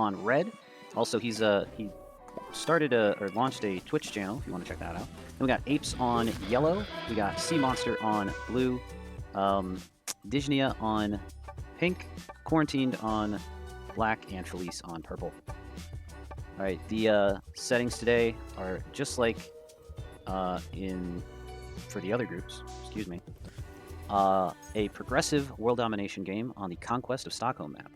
on red. Also, he started or launched a Twitch channel if you want to check that out. Then we got Apes on yellow. We got Sea Monster on blue. Dignia on pink. Quarantined on black, and Felice on purple. All right, the settings today are just like for the other groups. Excuse me. A progressive world domination game on the Conquest of Stockholm map.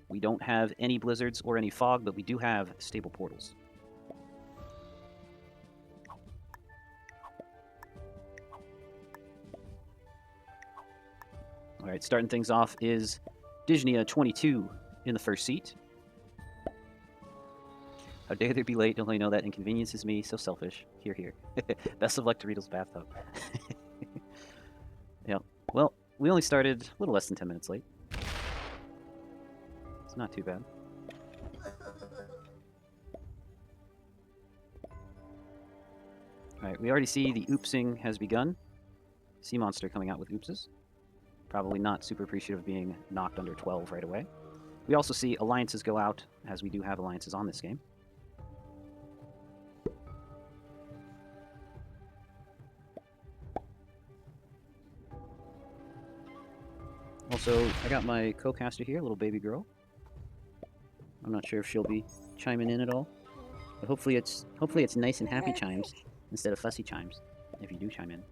We don't have any blizzards or any fog, but we do have stable portals. All right, starting things off is Dignia 22 in the first seat. How dare they be late? Don't they know that inconveniences me? So selfish. Here, here. Best of luck to Riedl's bathtub. Yeah. Well, we only started a little less than 10 minutes late. It's not too bad. Alright, we already see the oopsing has begun. Sea Monster coming out with oopses. Probably not super appreciative of being knocked under 12 right away. We also see alliances go out, as we do have alliances on this game. Also, I got my co-caster here, little baby girl. I'm not sure if she'll be chiming in at all, but hopefully it's nice and happy chimes instead of fussy chimes, if you do chime in.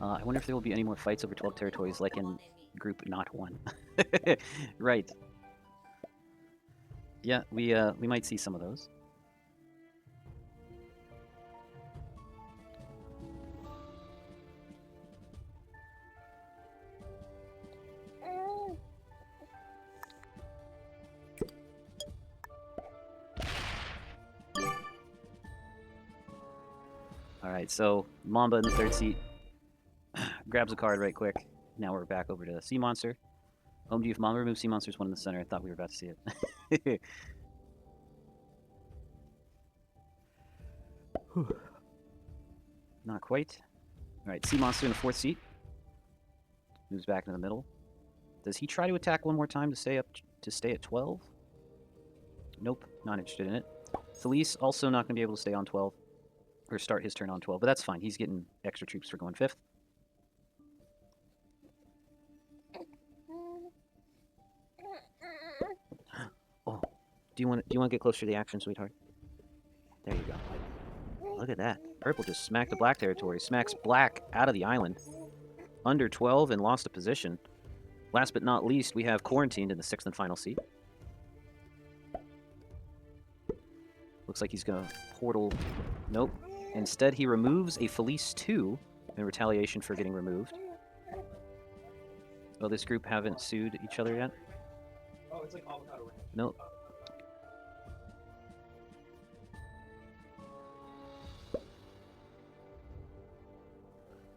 I wonder if there will be any more fights over 12 territories like in Group Not 1. Right. Yeah, we might see some of those. Alright, so Mamba in the third seat grabs a card right quick. Now we're back over to Sea Monster. OMG, if Mamba removes Sea Monster's one in the center, I thought we were about to see it. Not quite. Alright, Sea Monster in the fourth seat. Moves back into the middle. Does he try to attack one more time to stay at 12? Nope, not interested in it. Felice also not going to be able to stay on 12. Or start his turn on 12, but that's fine. He's getting extra troops for going 5th. Oh, do you want to get closer to the action, sweetheart? There you go. Look at that. Purple just smacked the black territory. Smacks black out of the island. Under 12 and lost a position. Last but not least, we have Quarantined in the 6th and final seat. Looks like he's going to portal. Nope. Instead, he removes a Felice 2 in retaliation for getting removed. Oh, this group haven't sued each other yet? Oh, it's like avocado ranch. Nope.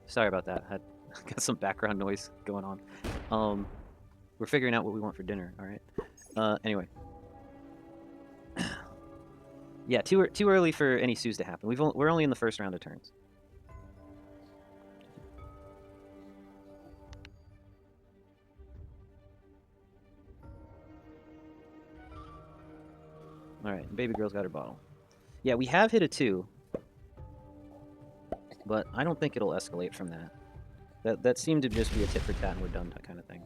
Sorry about that. I got some background noise going on. We're figuring out what we want for dinner, alright? Anyway. Yeah, too early for any sues to happen. We're only in the first round of turns. Alright, baby girl's got her bottle. Yeah, we have hit a 2. But I don't think it'll escalate from that. That seemed to just be a tit for tat and we're done kind of thing.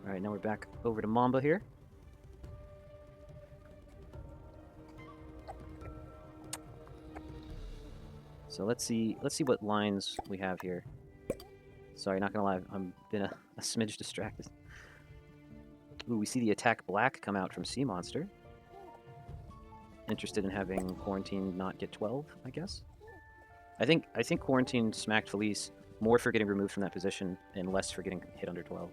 Alright, now we're back over to Mamba here. So let's see what lines we have here. Sorry, not gonna lie, I'm been a smidge distracted. Ooh, we see the attack black come out from Sea Monster. Interested in having Quarantine not get 12, I guess. I think Quarantine smacked Felice more for getting removed from that position and less for getting hit under 12.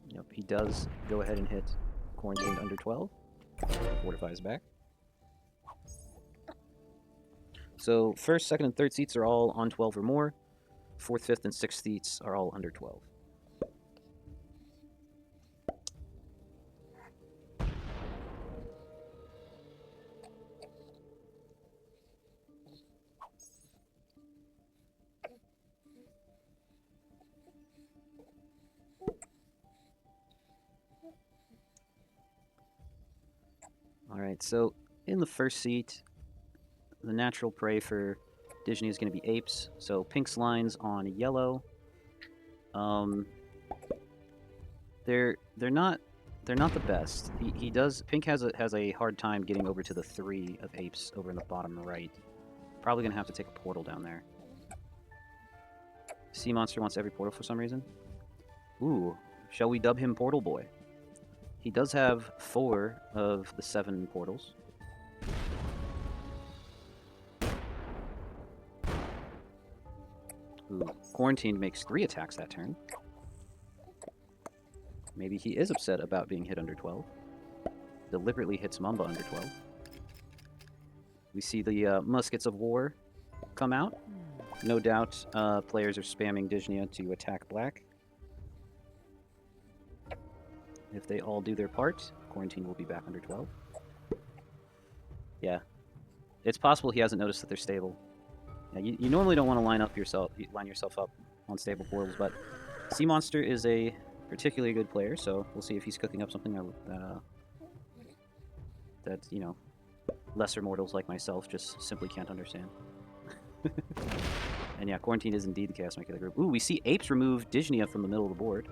Yep, he does go ahead and hit Quarantined under 12. Fortifies back. So first, second, and third seats are all on 12 or more. Fourth, fifth, and sixth seats are all under 12. Alright, so in the first seat, the natural prey for Disney is going to be apes. So pink's lines on yellow. They're not the best. Pink has a hard time getting over to the 3 of apes over in the bottom right. Probably gonna have to take a portal down there. Sea Monster wants every portal for some reason. Ooh, shall we dub him Portal Boy? He does have 4 of the 7 portals. Ooh, Quarantine makes 3 attacks that turn. Maybe he is upset about being hit under 12. Deliberately hits Mamba under 12. We see the Muskets of War come out. No doubt players are spamming Dijnia to attack black. If they all do their part, Quarantine will be back under 12. Yeah. It's possible he hasn't noticed that they're stable. Yeah, you normally don't want to line yourself up on stable portals, but Sea Monster is a particularly good player, so we'll see if he's cooking up something that you know, lesser mortals like myself just simply can't understand. And yeah, Quarantine is indeed the Chaos Maker of the group. Ooh, we see Apes remove Dijnia from the middle of the board.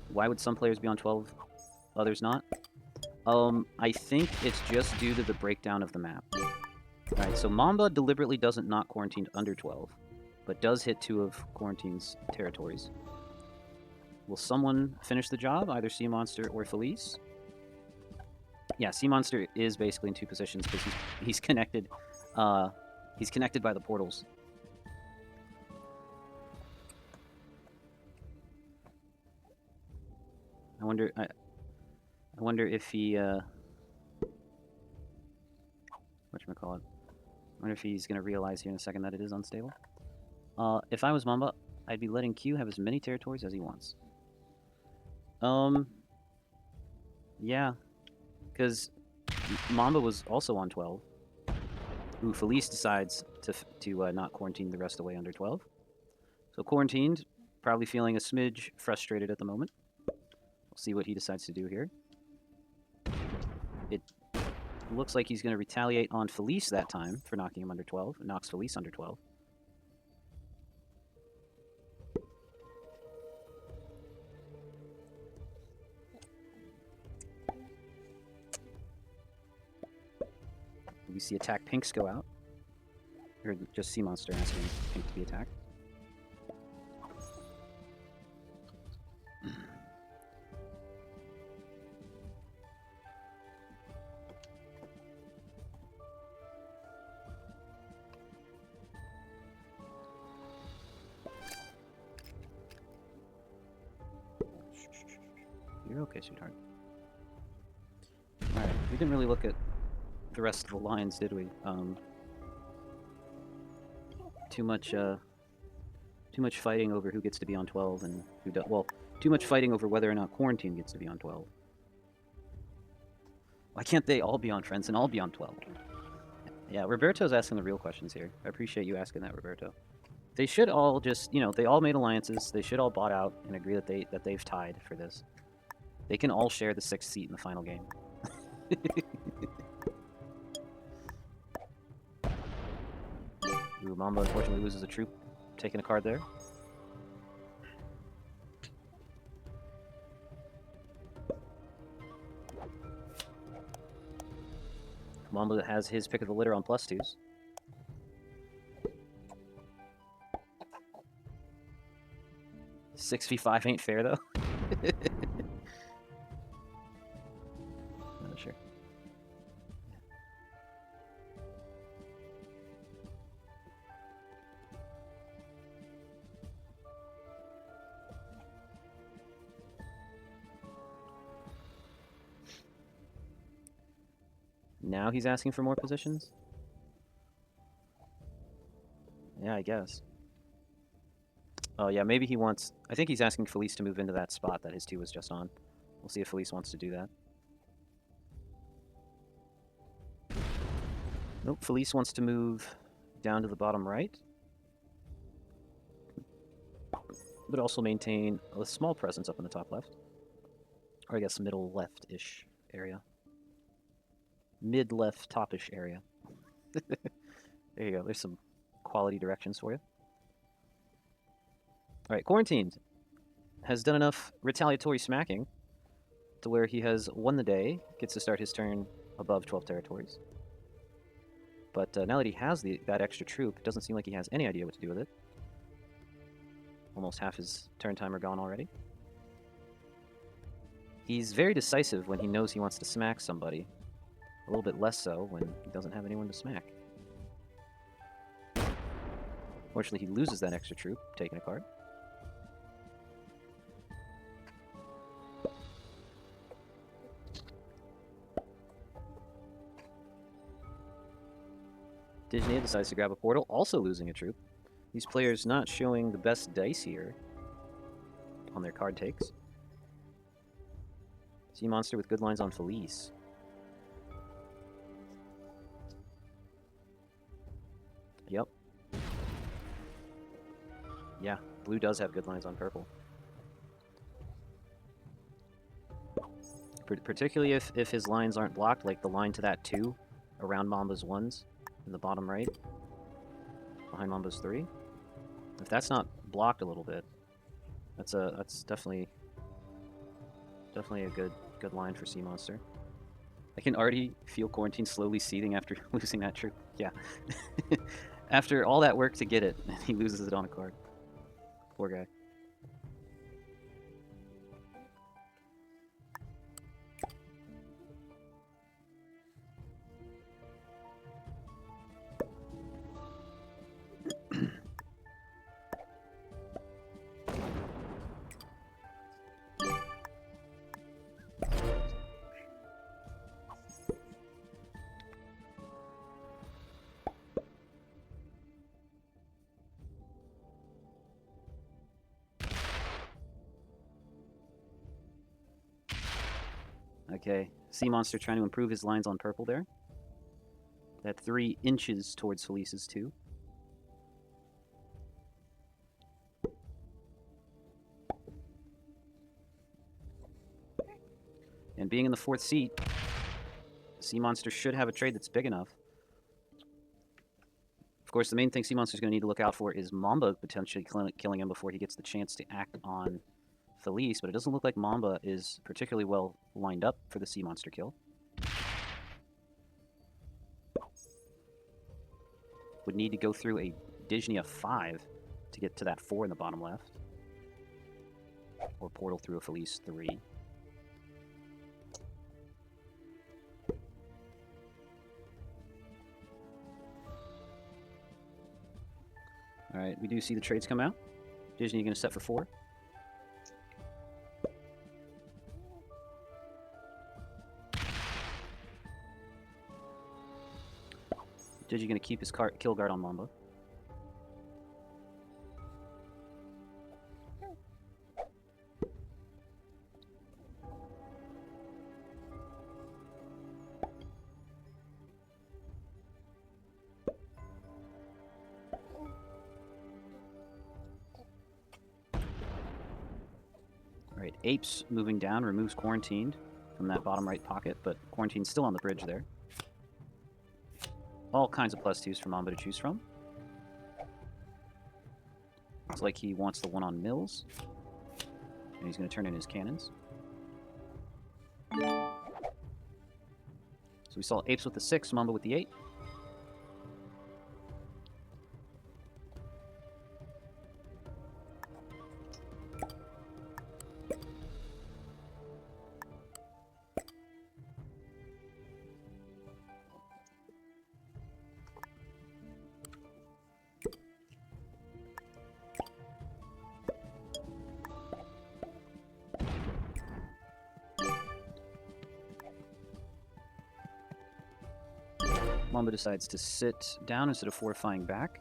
Why would some players be on 12, others not? I think it's just due to the breakdown of the map. Alright, so Mamba deliberately doesn't knock Quarantine under 12, but does hit 2 of Quarantine's territories. Will someone finish the job, either Sea Monster or Felice? Yeah, Sea Monster is basically in 2 positions because he's connected. He's connected by the portals. I wonder if he whatchamacallit? I wonder if he's gonna realize here in a second that it is unstable. If I was Mamba, I'd be letting Q have as many territories as he wants. Yeah, because Mamba was also on 12. Ooh, Felice decides to not quarantine the rest away under 12. So quarantined, probably feeling a smidge frustrated at the moment. We'll see what he decides to do here. It looks like he's going to retaliate on Felice that time for knocking him under 12. It knocks Felice under 12. We see attack pinks go out. Or just Sea Monster asking pink to be attacked. You're okay, sweetheart. Alright, we didn't really look at the rest of the lines, did we? Too much fighting over who gets to be on 12 and who does. Well, too much fighting over whether or not Quarantine gets to be on 12. Why can't they all be on Friends and all be on 12? Yeah, Roberto's asking the real questions here. I appreciate you asking that, Roberto. They should all just, you know, they all made alliances. They should all bought out and agree that they've tied for this. They can all share the 6th seat in the final game. Ooh, Mamba unfortunately loses a troop. Taking a card there. Mamba has his pick of the litter on +2s. $6v5 ain't fair though. Sure. Now he's asking for more positions? Yeah, I guess. Oh, yeah, maybe he wants... I think he's asking Felice to move into that spot that his 2 was just on. We'll see if Felice wants to do that. Nope, Felice wants to move down to the bottom right. But also maintain a small presence up in the top left. Or I guess middle left-ish area. Mid-left top-ish area. There you go, there's some quality directions for you. Alright, Quarantined has done enough retaliatory smacking to where he has won the day, gets to start his turn above 12 territories. But now that he has that extra troop, it doesn't seem like he has any idea what to do with it. Almost half his turn timer gone already. He's very decisive when he knows he wants to smack somebody. A little bit less so when he doesn't have anyone to smack. Fortunately, he loses that extra troop, taking a card. Dijnia decides to grab a portal, also losing a troop. These players not showing the best dice here on their card takes. Sea Monster with good lines on Felice. Yep. Yeah, blue does have good lines on purple. Particularly if his lines aren't blocked, like the line to that 2 around Mamba's 1s in the bottom right, behind Mamba's 3. If that's not blocked a little bit, that's definitely a good line for Sea Monster. I can already feel Quarantine slowly seething after losing that troop. Yeah. After all that work to get it, he loses it on a card. Poor guy. Okay, Sea Monster trying to improve his lines on purple there. That 3 inches towards Felice's 2. And being in the 4th seat, Sea Monster should have a trade that's big enough. Of course, the main thing Sea Monster's going to need to look out for is Mamba potentially killing him before he gets the chance to act on Felice, but it doesn't look like Mamba is particularly well lined up for the Sea Monster kill. Would need to go through a Dijnia 5 to get to that 4 in the bottom left. Or portal through a Felice 3. Alright, we do see the trades come out. Dijnia going to set for 4. Digi going to keep his kill guard on Mamba. Alright, Apes moving down removes Quarantined from that bottom right pocket, but Quarantine's still on the bridge there. All kinds of +2s for Mamba to choose from. Looks like he wants the one on Mills. And he's going to turn in his cannons. So we saw Apes with the 6, Mamba with the 8. Mamba decides to sit down instead of fortifying back.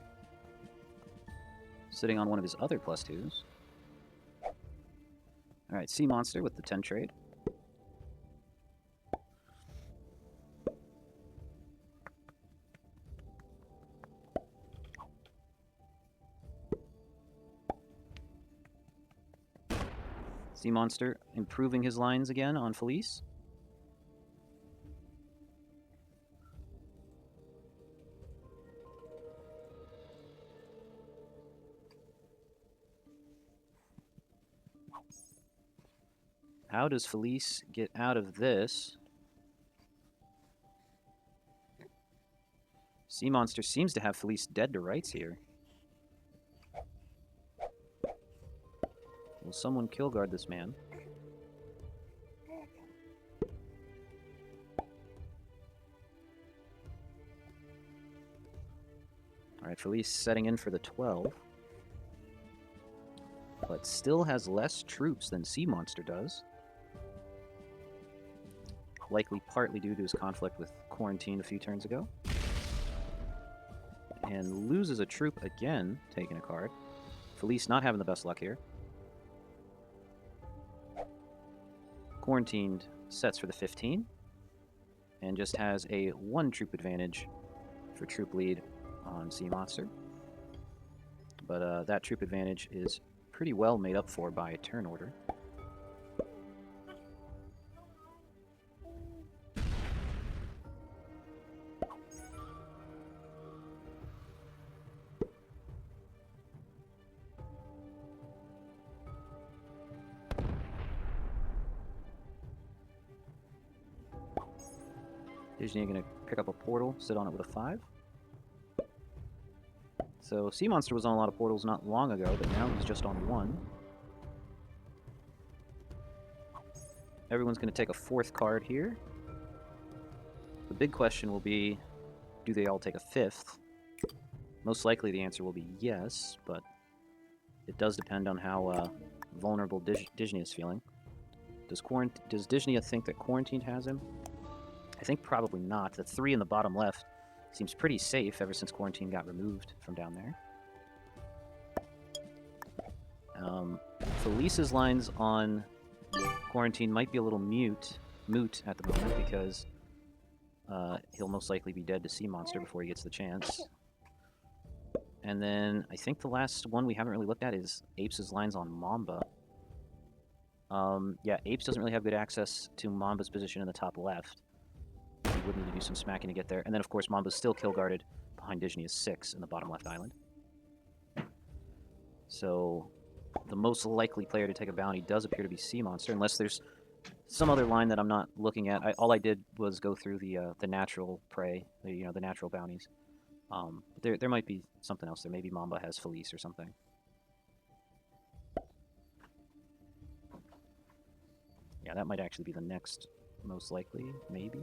sitting on one of his other +2s. Alright, Sea Monster with the 10 trade. Sea Monster improving his lines again on Felice. How does Felice get out of this? Sea Monster seems to have Felice dead to rights here. Will someone kill guard this man? Alright, Felice setting in for the 12. But still has less troops than Sea Monster does. Likely partly due to his conflict with Quarantine a few turns ago. And loses a troop again, taking a card. Felice not having the best luck here. Quarantined sets for the 15. And just has a 1 troop advantage for troop lead on Sea Monster. But that troop advantage is pretty well made up for by turn order. Disney going to pick up a portal, sit on it with a 5. So Sea Monster was on a lot of portals not long ago, but now he's just on 1. Everyone's going to take a 4th card here. The big question will be, do they all take a 5th? Most likely the answer will be yes, but it does depend on how vulnerable Disney is feeling. Does Disney think that Quarantined has him? I think probably not. The 3 in the bottom left seems pretty safe ever since Quarantine got removed from down there. Felice's lines on Quarantine might be a little moot at the moment because he'll most likely be dead to Sea Monster before he gets the chance. And then I think the last one we haven't really looked at is Apes' lines on Mamba. Yeah, Apes doesn't really have good access to Mamba's position in the top left. He would need to do some smacking to get there. And then, of course, Mamba's still kill guarded behind Disney is 6 in the bottom left island. So the most likely player to take a bounty does appear to be Sea Monster, unless there's some other line that I'm not looking at. All I did was go through the natural prey, the natural bounties. There might be something else there. Maybe Mamba has Felice or something. Yeah, that might actually be the next most likely, maybe.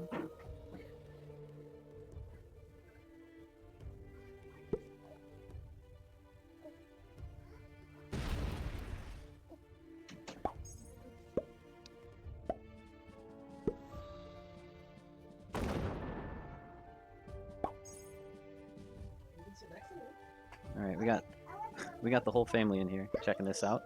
All right, we got the whole family in here checking this out.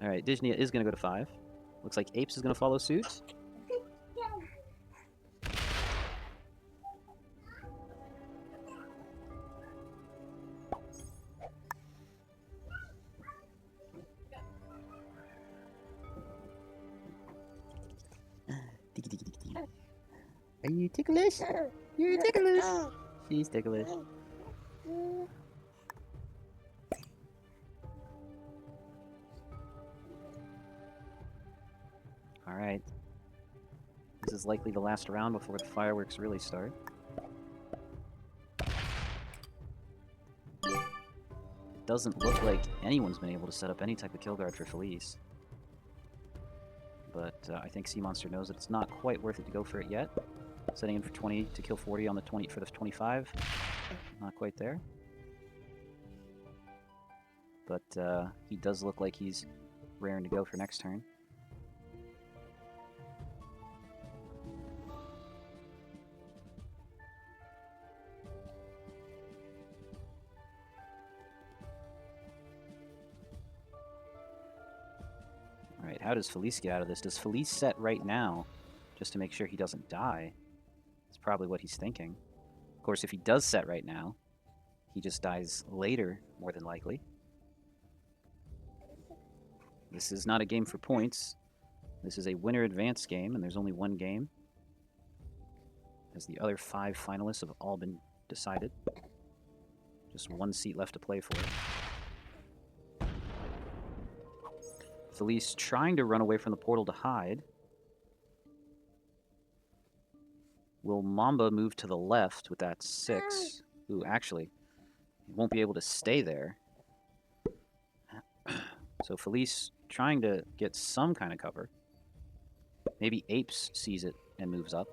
All right, Disney is going to go to 5. Looks like Apes is going to follow suit. Are you ticklish? You're ticklish. She's ticklish. Alright. This is likely the last round before the fireworks really start. It doesn't look like anyone's been able to set up any type of kill guard for Felice. But I think Sea Monster knows that it's not quite worth it to go for it yet. Setting in for 20 to kill 40 on the 20 for the 25. Not quite there. But he does look like he's raring to go for next turn. how does Felice get out of this? Does Felice set right now just to make sure he doesn't die? That's probably what he's thinking. Of course, if he does set right now, he just dies later, more than likely. This is not a game for points. This is a winner advance game, and there's only one game, as the other 5 finalists have all been decided. Just one seat left to play for. Felice trying to run away from the portal to hide. Will Mamba move to the left with that 6? Ooh, actually, he won't be able to stay there. So Felice trying to get some kind of cover. Maybe Apes sees it and moves up.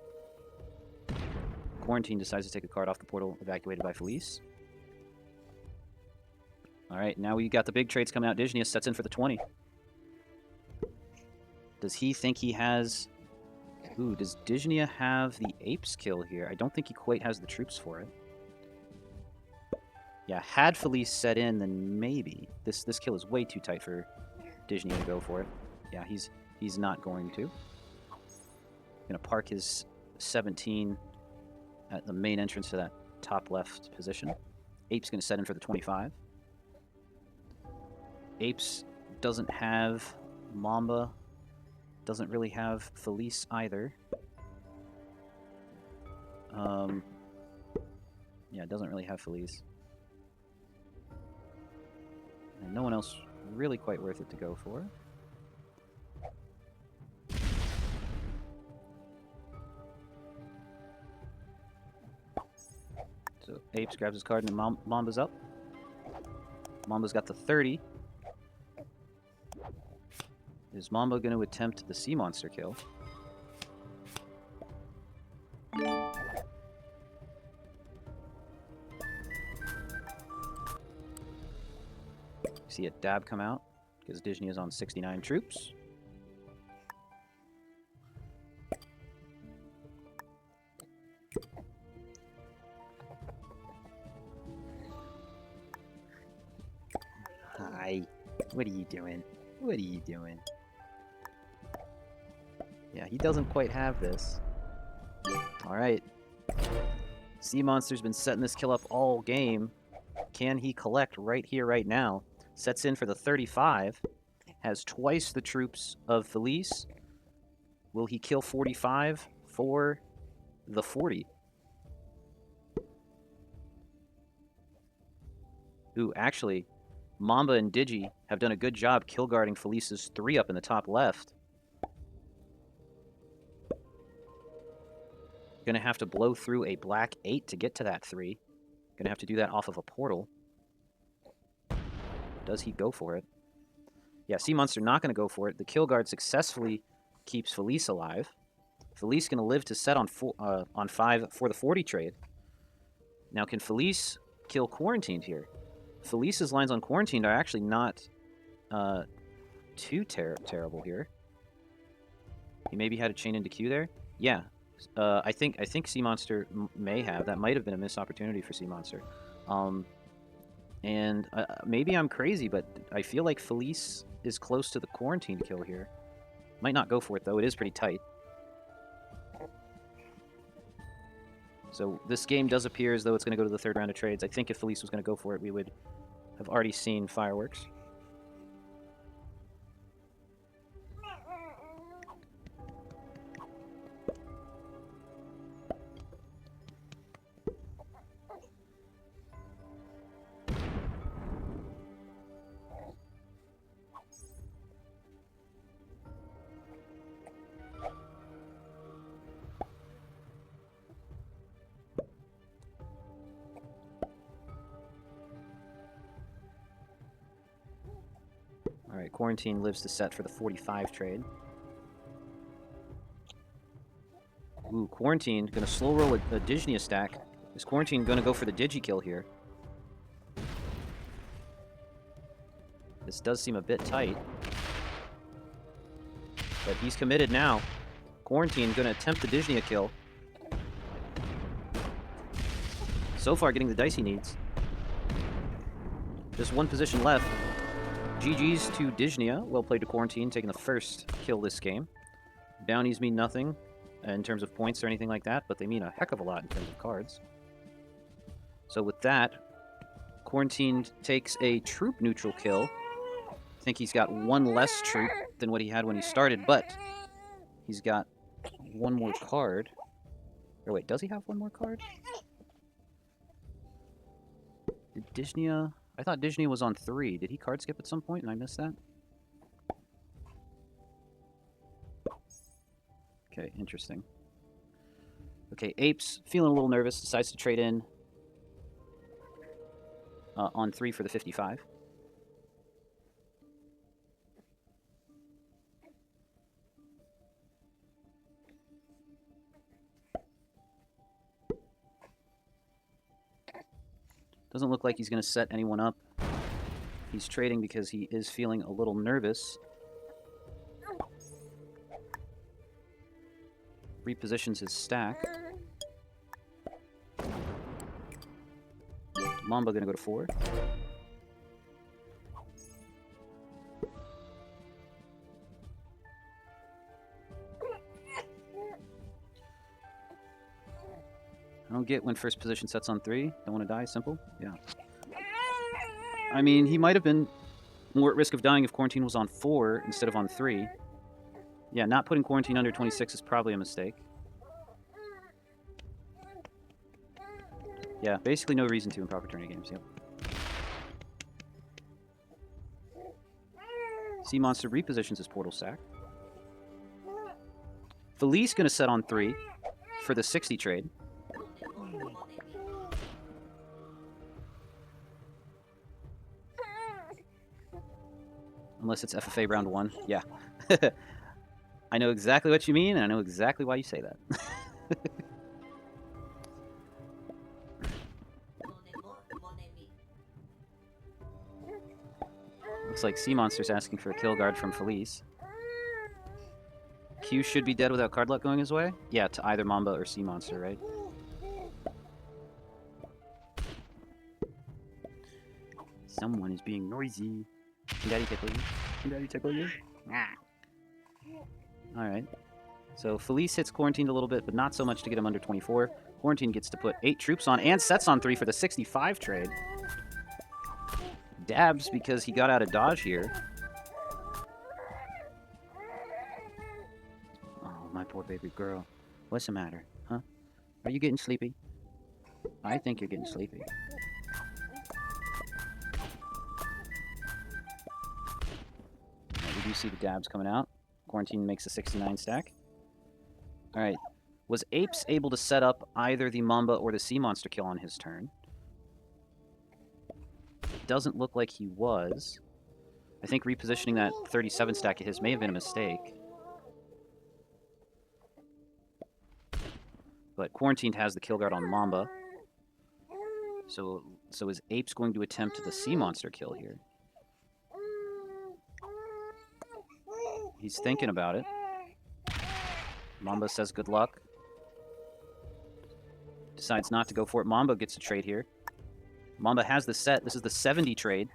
Quarantine decides to take a card off the portal evacuated by Felice. Alright, now we got the big trades coming out. Dignius sets in for the 20. Does he think he has... Ooh, does Dignia have the Apes kill here? I don't think he quite has the troops for it. Yeah, had Felice set in, then maybe. This kill is way too tight for Dignia to go for it. Yeah, he's not going to. Gonna park his 17 at the main entrance to that top left position. Apes gonna set in for the 25. Apes doesn't have Mamba. Doesn't really have Felice either. Yeah, doesn't really have Felice. And no one else really quite worth it to go for. So Apes grabs his card and Mamba's up. Mamba's got the 30. Is Mamba going to attempt the sea monster kill? See a dab come out because Dignia is on 69 troops. Hi. What are you doing? What are you doing? Yeah, he doesn't quite have this. Alright. Sea Monster's been setting this kill up all game. Can he collect right here, right now? Sets in for the 35. Has twice the troops of Felice. Will he kill 45 for the 40? Ooh, actually, Mamba and Digi have done a good job kill guarding Felice's 3 up in the top left. Gonna have to blow through a black 8 to get to that 3. Gonna have to do that off of a portal. Does he go for it? Yeah, Sea Monster not gonna go for it. The kill guard successfully keeps Felice alive. Felice gonna live to set on 5 for the 40 trade. Now, can Felice kill Quarantined here? Felice's lines on Quarantined are actually not too terrible here. He maybe had a chain into Q there. Yeah. I think Sea Monster may have. That might have been a missed opportunity for Sea Monster. And maybe I'm crazy, but I feel like Felice is close to the Quarantine kill here. Might not go for it, though. It is pretty tight. So this game does appear as though it's going to go to the 3rd round of trades. I think if Felice was going to go for it, we would have already seen fireworks. Alright, Quarantine lives to set for the 45 trade. Ooh, Quarantine gonna slow roll a Dignia stack. Is Quarantine gonna go for the Digi kill here? This does seem a bit tight. But he's committed now. Quarantine gonna attempt the Dignia kill. So far getting the dice he needs. Just one position left. GG's to Dijnia. Well played to Quarantine, taking the first kill this game. Bounties mean nothing in terms of points or anything like that, but they mean a heck of a lot in terms of cards. So with that, Quarantine takes a troop neutral kill. I think he's got one less troop than what he had when he started, but he's got one more card. Or wait, does he have one more card? Did Dijnia... I thought Dijnia was on 3. Did he card skip at some point and I missed that? Okay, interesting. Okay, Apes, feeling a little nervous, decides to trade in on 3 for the 55. Doesn't look like he's going to set anyone up. He's trading because he is feeling a little nervous. Repositions his stack. Mamba going to go to 4. I don't get when first position sets on 3. Don't want to die, simple. Yeah. I mean, he might have been more at risk of dying if Quarantine was on 4 instead of on 3. Yeah, not putting Quarantine under 26 is probably a mistake. Yeah, basically no reason to in proper tourney games, yep. Sea Monster repositions his portal stack. Felice gonna set on 3 for the 60 trade. Unless it's FFA round 1. Yeah. I know exactly what you mean, and I know exactly why you say that. Looks like Sea Monster's asking for a kill guard from Felice. Q should be dead without card luck going his way? Yeah, to either Mamba or Sea Monster, right? Someone is being noisy. Can Daddy tickle you? Can Daddy tickle you? Ah. Alright. So Felice hits Quarantined a little bit, but not so much to get him under 24. Quarantine gets to put 8 troops on and sets on 3 for the 65 trade. Dabs because he got out of dodge here. Oh, my poor baby girl. What's the matter, huh? Are you getting sleepy? I think you're getting sleepy. We do see the dabs coming out. Quarantine makes a 69 stack. Alright. Was Apes able to set up either the Mamba or the Sea Monster kill on his turn? Doesn't look like he was. I think repositioning that 37 stack of his may have been a mistake. But Quarantined has the kill guard on Mamba. So is Apes going to attempt the Sea Monster kill here? He's thinking about it. Mamba says good luck. Decides not to go for it. Mamba gets a trade here. Mamba has the set. This is the 70 trade.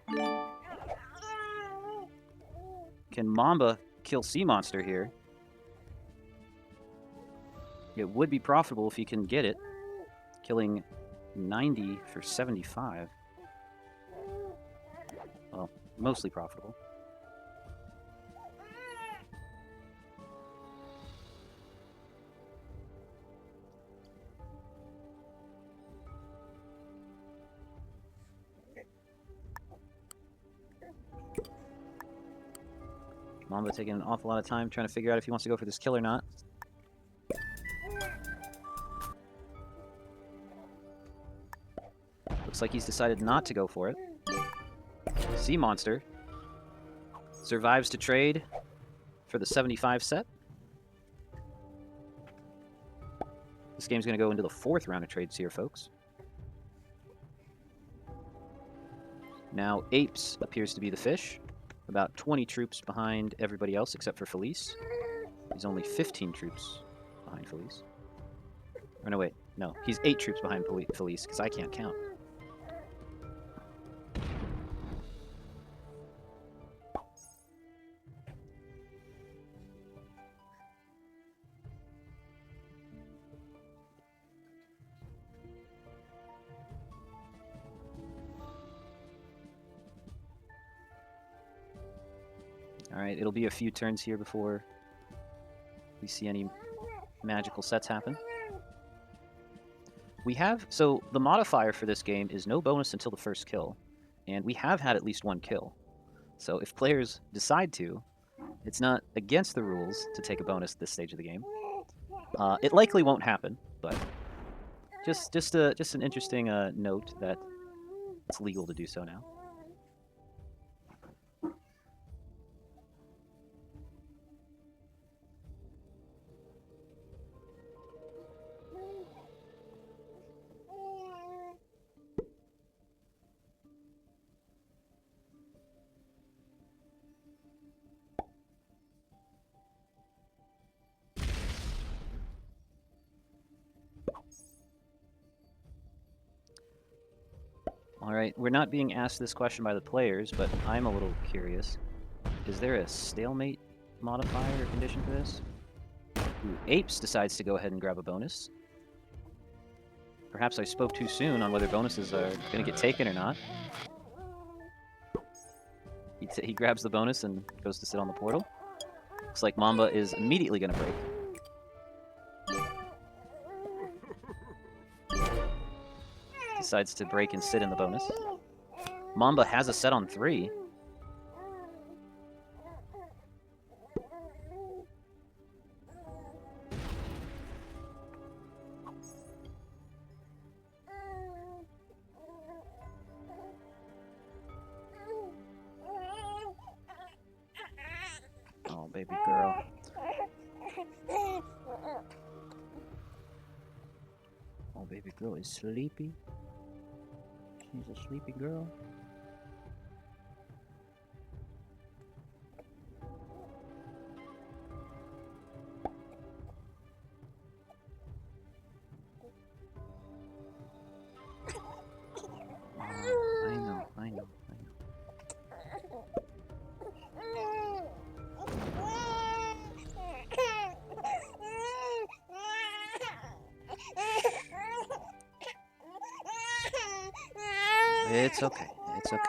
Can Mamba kill Sea Monster here? It would be profitable if he can get it. Killing 90 for 75. Well, mostly profitable. Mamba taking an awful lot of time trying to figure out if he wants to go for this kill or not. Looks like he's decided not to go for it. Sea Monster survives to trade for the 75 set. This game's going to go into the 4th round of trades here, folks. Now, Apes appears to be the fish. About 20 troops behind everybody else except for Felice. He's only 15 troops behind Felice. Or no, wait. No, he's 8 troops behind Felice, because I can't count. Alright, it'll be a few turns here before we see any magical sets happen. We have... So, the modifier for this game is no bonus until the first kill. And we have had at least one kill. So, if players decide to, it's not against the rules to take a bonus at this stage of the game. It likely won't happen, but just an interesting note that it's legal to do so now. Alright, we're not being asked this question by the players, but I'm a little curious. Is there a stalemate modifier or condition for this? Ooh, Apes decides to go ahead and grab a bonus. Perhaps I spoke too soon on whether bonuses are going to get taken or not. He grabs the bonus and goes to sit on the portal. Looks like Mamba is immediately going to break. Decides to break and sit in the bonus. Mamba has a set on 3. Oh, baby girl. Oh, baby girl is sleepy. She's a sleepy girl. I know. It's okay. It's okay.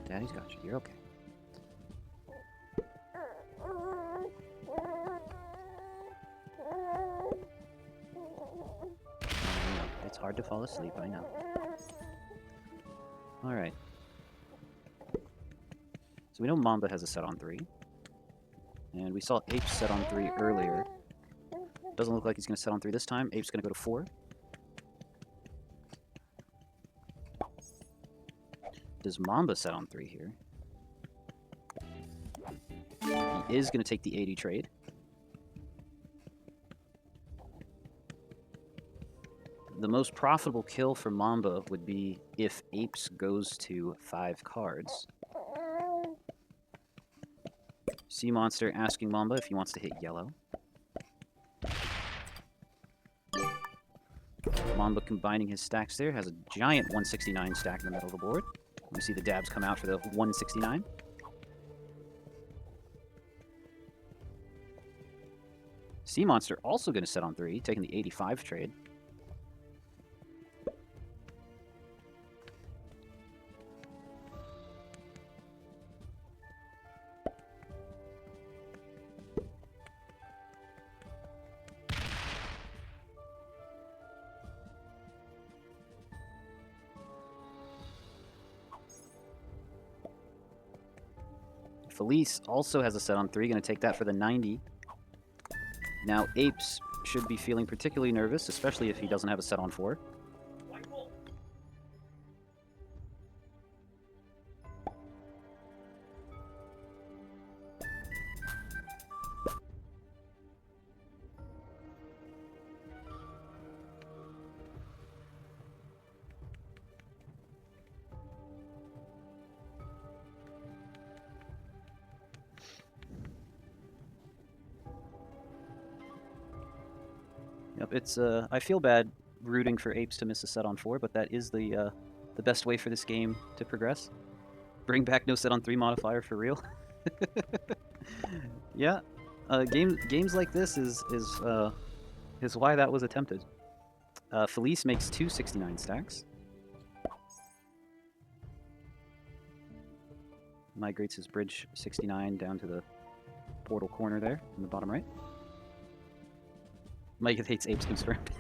Daddy's got you. You're okay. It's hard to fall asleep, I know. Alright. So we know Mamba has a set on 3. And we saw Ape set on 3 earlier. Doesn't look like he's going to set on 3 this time. Ape's going to go to 4. Does Mamba set on 3 here? He is going to take the 80 trade. The most profitable kill for Mamba would be if Apes goes to 5 cards. Sea Monster asking Mamba if he wants to hit yellow. Mamba combining his stacks there, has a giant 169 stack in the middle of the board. We see the dabs come out for the 169. Sea Monster also going to set on 3, taking the 85 trade. Felice also has a set on 3, going to take that for the 90. Now, Apes should be feeling particularly nervous, especially if he doesn't have a set on 4. Yep, it's I feel bad rooting for Apes to miss a set on 4, but that is the best way for this game to progress. Bring back no set on 3 modifier for real. Yeah, games like this is why that was attempted. Felice makes 2 69 stacks. migrates his bridge 69 down to the portal corner there in the bottom right. Mike hates apes confirmed.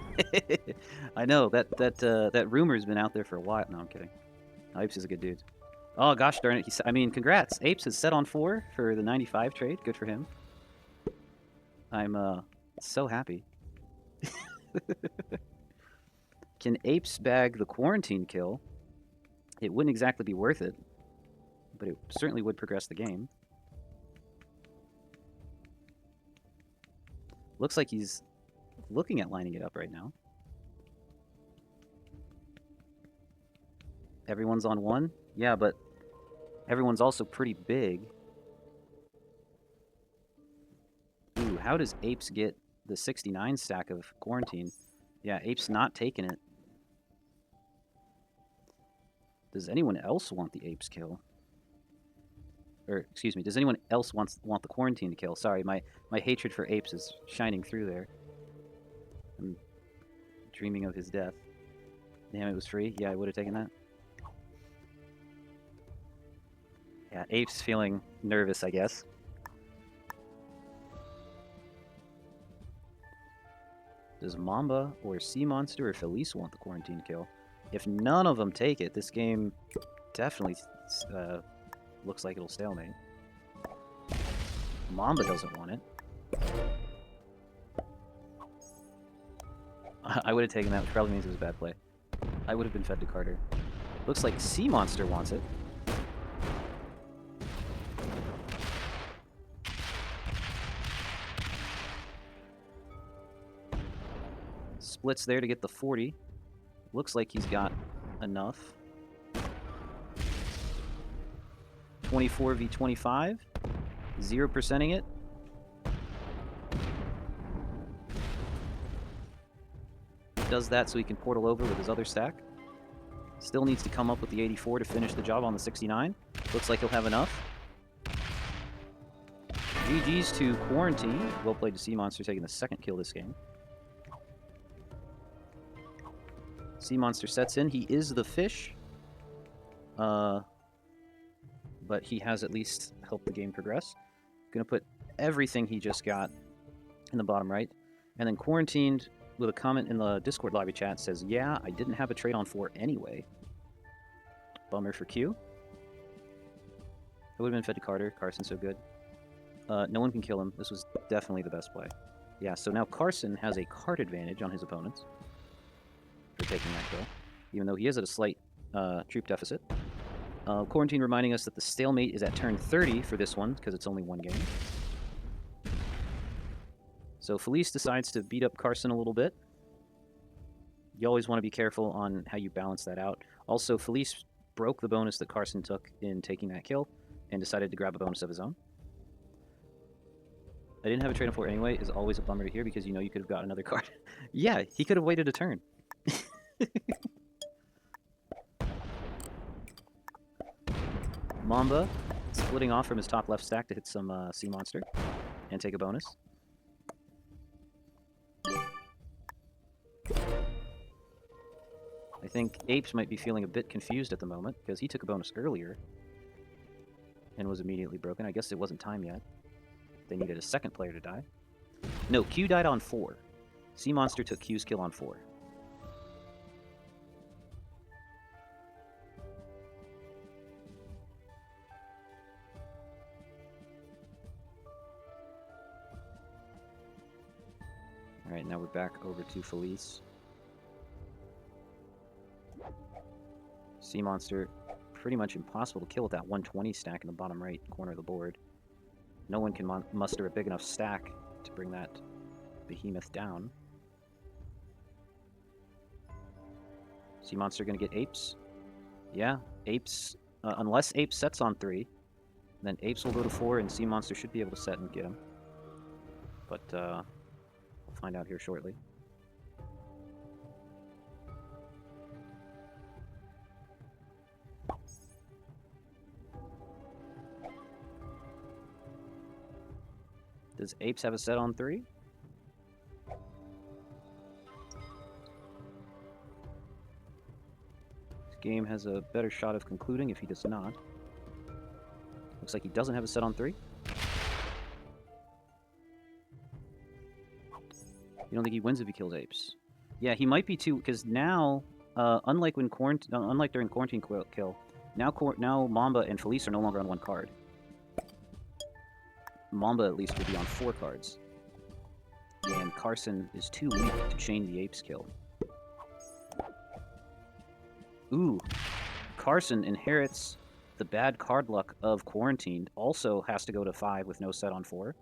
I know that rumor's been out there for a while. No, I'm kidding. No, Apes is a good dude. Oh gosh darn it! I mean, congrats. Apes is set on 4 for the 95 trade. Good for him. I'm so happy. Can Apes bag the quarantine kill? It wouldn't exactly be worth it, but it certainly would progress the game. Looks like he's looking at lining it up right now. Everyone's on 1? Yeah, but everyone's also pretty big. Ooh, how does Apes get the 69 stack of quarantine? Yeah, Apes not taking it. Does anyone else want the Apes kill? Or, excuse me, does anyone else want the quarantine to kill? Sorry, my hatred for Apes is shining through there. I'm dreaming of his death. Damn, it was free? Yeah, I would have taken that. Yeah, Apes feeling nervous, I guess. Does Mamba or Sea Monster or Felice want the quarantine kill? If none of them take it, this game definitely looks like it'll stalemate. Mamba doesn't want it. I would have taken that, which probably means it was a bad play. I would have been fed to Carter. Looks like Sea Monster wants it. Splits there to get the 40. Looks like he's got enough. 24 v 25. 0%ing it. Does that so he can portal over with his other stack. Still needs to come up with the 84 to finish the job on the 69. Looks like he'll have enough. GG's to Quarantine. Well played to Sea Monster taking the second kill this game. Sea Monster sets in. He is the fish. But he has at least helped the game progress. Gonna put everything he just got in the bottom right. And then Quarantined with a comment in the Discord lobby chat says, yeah, I didn't have a trade on 4 anyway. Bummer for Q. I would have been fed to Carter. Carson's so good. No one can kill him. This was definitely the best play. Yeah, so now Carson has a card advantage on his opponents for taking that kill, even though he is at a slight troop deficit. Quarantine reminding us that the stalemate is at turn 30 for this one, because it's only one game. So Felice decides to beat up Carson a little bit. You always want to be careful on how you balance that out. Also, Felice broke the bonus that Carson took in taking that kill, and decided to grab a bonus of his own. I didn't have a trade on 4 anyway is always a bummer to hear, because you know you could have got another card. Yeah, he could have waited a turn. Mamba splitting off from his top left stack to hit some Sea Monster and take a bonus. I think Apes might be feeling a bit confused at the moment, because he took a bonus earlier and was immediately broken. I guess it wasn't time yet. They needed a second player to die. No, Q died on 4. Sea Monster took Q's kill on 4. Alright, now we're back over to Felice. Sea Monster, pretty much impossible to kill with that 120 stack in the bottom right corner of the board. No one can muster a big enough stack to bring that behemoth down. Sea Monster gonna get Apes. Yeah, Apes, unless Apes sets on 3, then Apes will go to 4 and Sea Monster should be able to set and get him. But, we'll find out here shortly. Does Apes have a set on 3? This game has a better shot of concluding if he does not. Looks like he doesn't have a set on 3. You don't think he wins if he kills apes? Yeah, he might be too, because now, unlike during quarantine kill, now Mamba and Felice are no longer on 1 card. Mamba at least will be on 4 cards. And Carson is too weak to chain the apes kill. Ooh, Carson inherits the bad card luck of Quarantined. Also has to go to 5 with no set on 4.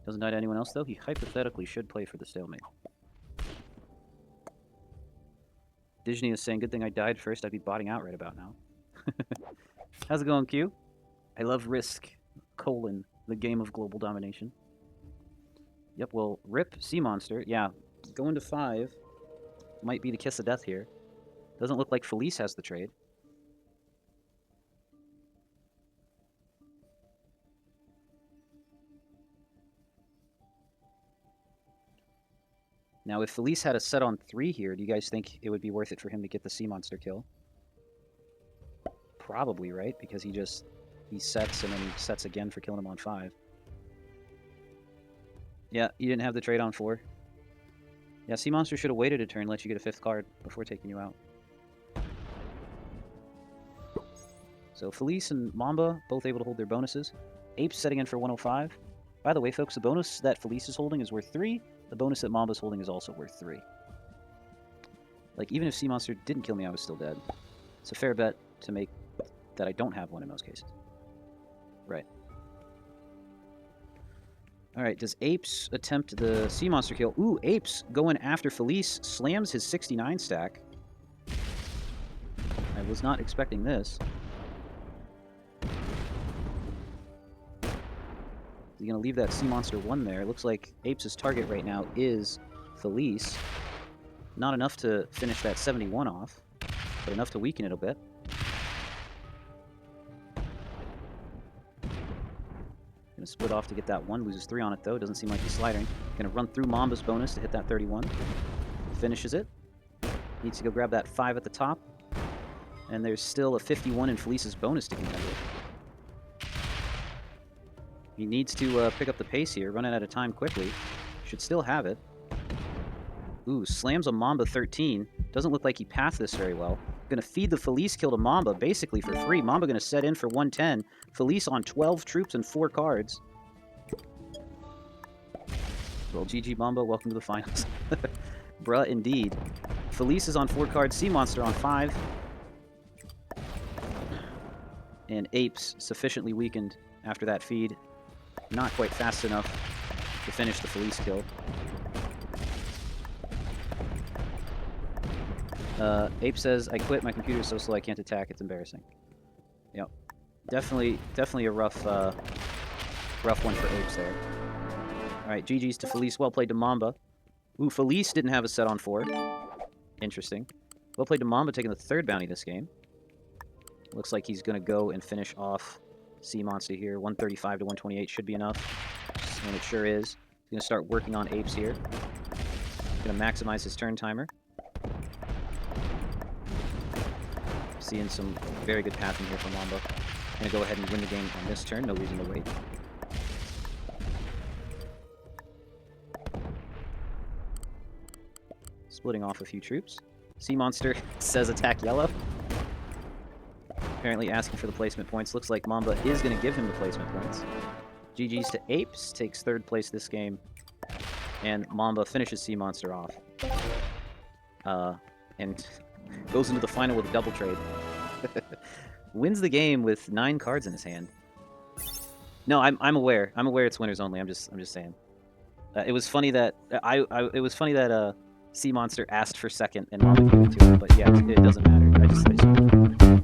Doesn't die to anyone else, though. He hypothetically should play for the stalemate. Disney is saying, good thing I died first. I'd be botting out right about now. How's it going, Q? I love Risk, the game of global domination. Yep, well, rip Sea Monster. Yeah, going to 5 might be the kiss of death here. Doesn't look like Felice has the trade. Now, if Felice had a set on 3 here, do you guys think it would be worth it for him to get the Sea Monster kill? Probably, right? Because he sets and then sets again for killing him on 5. Yeah, you didn't have the trade on 4. Yeah, Sea Monster should have waited a turn, let you get a 5th card before taking you out. So Felice and Mamba both able to hold their bonuses. Apes setting in for 105. By the way, folks, the bonus that Felice is holding is worth 3. The bonus that Mamba's holding is also worth 3. Like, even if Sea Monster didn't kill me, I was still dead. It's a fair bet to make that I don't have one in most cases. Right. Alright, does Apes attempt the Sea Monster kill? Ooh, Apes going after Felice. Slams his 69 stack. I was not expecting this. Is he going to leave that Sea Monster 1 there? It looks like Apes' target right now is Felice. Not enough to finish that 71 off, but enough to weaken it a bit. Going to split off to get that 1. Loses 3 on it, though. Doesn't seem like he's sliding. Going to run through Mamba's bonus to hit that 31. Finishes it. Needs to go grab that 5 at the top. And there's still a 51 in Felice's bonus to contend with. He needs to pick up the pace here, running out of time quickly. Should still have it. Ooh, slams a Mamba 13. Doesn't look like he pathed this very well. Gonna feed the Felice kill to Mamba, basically for free. Mamba gonna set in for 110. Felice on 12 troops and 4 cards. Well, GG Mamba, welcome to the finals. Bruh, indeed. Felice is on 4 cards, Sea Monster on 5. And Apes sufficiently weakened after that feed. Not quite fast enough to finish the Felice kill. Ape says, I quit, my computer is so slow I can't attack, it's embarrassing. Yep. Definitely a rough one for Apes there. Alright, GG's to Felice, well played to Mamba. Ooh, Felice didn't have a set on 4. Interesting. Well played to Mamba taking the 3rd bounty this game. Looks like he's gonna go and finish off Sea Monster here. 135 to 128 should be enough. And it sure is. He's going to start working on Apes here. Going to maximize his turn timer. Seeing some very good pathing here from Mamba. Going to go ahead and win the game on this turn. No reason to wait. Splitting off a few troops. Sea Monster says attack yellow. Apparently asking for the placement points. Looks like Mamba is going to give him the placement points. GG's to Apes. Takes 3rd place this game. And Mamba finishes Sea Monster off. And goes into the final with a double trade. Wins the game with 9 cards in his hand. No, I'm aware. I'm aware it's winners only. I'm just saying. It was funny that Sea Monster asked for 2nd and Mamba gave it to him. But yeah, it doesn't matter. I just